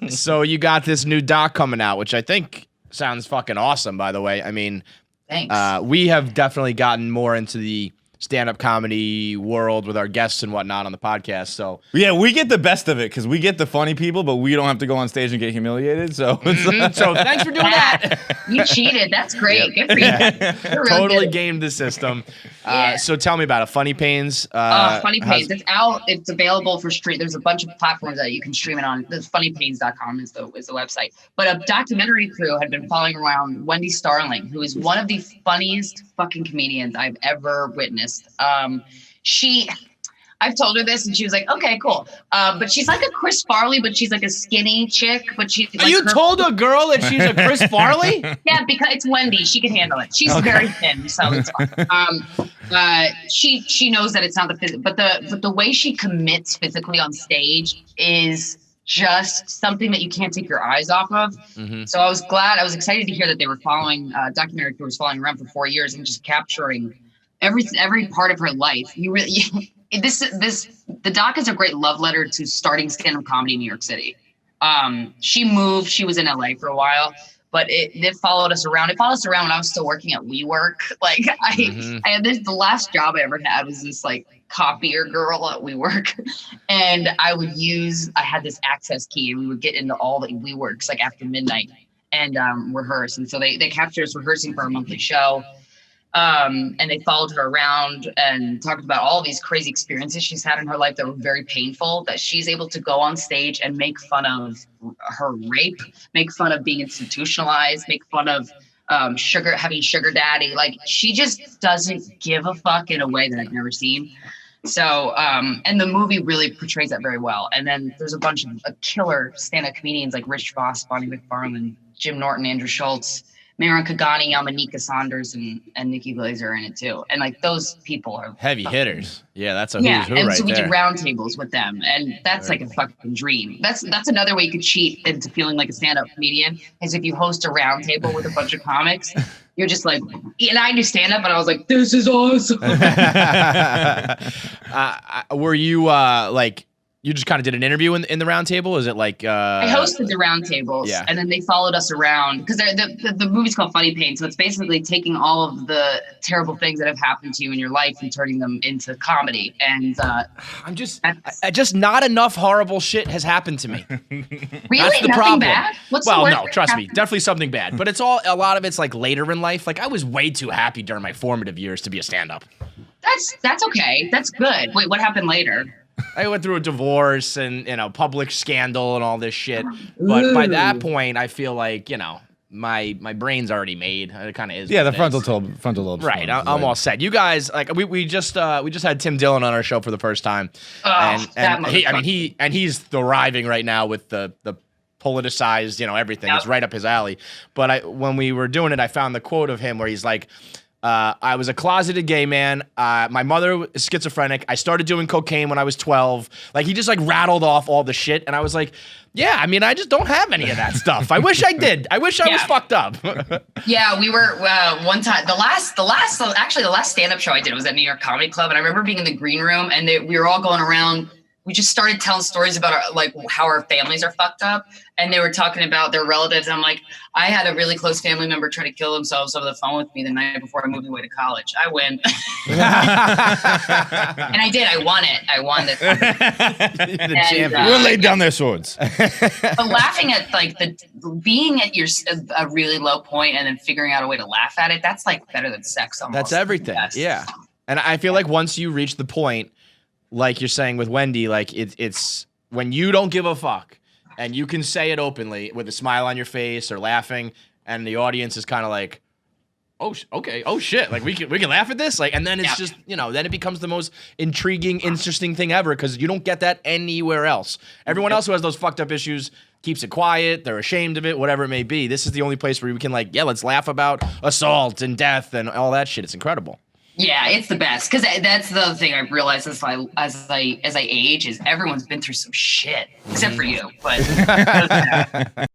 So you got this new doc coming out, which I think sounds fucking awesome, by the way. I mean, thanks. We have definitely gotten more into the stand-up comedy world with our guests and whatnot on the podcast. So yeah, we get the best of it because we get the funny people, but we don't have to go on stage and get humiliated. So, so thanks for doing that. You cheated. That's great. Good for you. You're really Totally good. gamed the system. Yeah. So tell me about it. Funny Pains. Funny Pains. It's out. It's available for stream. There's a bunch of platforms that you can stream it on. Funnypains.com is the website. But a documentary crew had been following around Wendi Starling, who is one of the funniest fucking comedians I've ever witnessed. I've told her this and she was like, okay, cool. But she's like a Chris Farley, but she's like a skinny chick. But she's like you told a girl that she's a Chris Farley? Yeah, because it's Wendi. She can handle it. She's very thin, so it's fine. She knows that it's not the physical, but the way she commits physically on stage is just something that you can't take your eyes off of. Mm-hmm. So I was excited to hear that they were following documentary crew was following around for 4 years and just capturing every part of her life. You really the doc is a great love letter to starting stand-up comedy in New York City. She moved. She was in LA for a while, but it followed us around. It followed us around when I was still working at WeWork. Like I had the last job I ever had was this like copier girl at WeWork, and I had this access key, and we would get into all the WeWorks like after midnight and rehearse. And so they captured us rehearsing for a monthly show. And they followed her around and talked about all these crazy experiences she's had in her life that were very painful, that she's able to go on stage and make fun of her rape, make fun of being institutionalized, make fun of having sugar daddy. Like, she just doesn't give a fuck in a way that I've never seen. So, and the movie really portrays that very well. And then there's a bunch of killer stand-up comedians like Rich Voss, Bonnie McFarlane, Jim Norton, Andrew Schultz, Maron Kagani, Yamanika Saunders, and Nikki Glaser are in it too. And like, those people are heavy hitters. Yeah, that's a who's who right there. And so we do roundtables with them, and that's like a fucking dream. That's another way you could cheat into feeling like a stand-up comedian, is if you host a roundtable with a bunch of comics. You're just like, and I do stand-up, and I was like, this is awesome. Were you like, you just kind of did an interview in the round table? Is it like I hosted the round tables, yeah. And then they followed us around because the movie's called Funny Pain, so it's basically taking all of the terrible things that have happened to you in your life and turning them into comedy. And I'm just not enough horrible shit has happened to me. Really? That's the Nothing problem. bad? What's well, the worst no, that trust happened? me, definitely something bad. But a lot of it's like later in life. Like, I was way too happy during my formative years to be a stand-up. That's okay. That's good. Wait, what happened later? I went through a divorce and, public scandal and all this shit. But by that point, I feel like, my brain's already made. It kind of is. Yeah, the frontal lobe. Right, I'm all set. You guys, like, we just had Tim Dillon on our show for the first time, and he's thriving right now with the politicized, everything. Yep. It's right up his alley. But when we were doing it, I found the quote of him where he's like, I was a closeted gay man. My mother is schizophrenic. I started doing cocaine when I was 12. Like, he just like rattled off all the shit. And I was like, yeah, I mean, I just don't have any of that stuff. I wish I did. I wish I was fucked up. Yeah, we were one time, the last stand-up show I did was at New York Comedy Club. And I remember being in the green room and we were all going around. We just started telling stories about how our families are fucked up. And they were talking about their relatives. I'm like, I had a really close family member try to kill themselves over the phone with me the night before I moved away to college. I win. And I did. I won it. I won this. The champion. We laid down their swords. But laughing at being at a really low point and then figuring out a way to laugh at it, that's like better than sex almost. That's everything. Yeah. And I feel like once you reach the point, like you're saying with Wendi, like it's when you don't give a fuck and you can say it openly with a smile on your face or laughing, and the audience is kind of like, oh, okay, oh shit, like we can laugh at this, like, and then it's just, then it becomes the most intriguing, interesting thing ever because you don't get that anywhere else. Everyone else who has those fucked up issues keeps it quiet, they're ashamed of it, whatever it may be. This is the only place where we can let's laugh about assault and death and all that shit. It's incredible. Yeah, it's the best because that's the other thing I realized as I age is everyone's been through some shit except for you, but.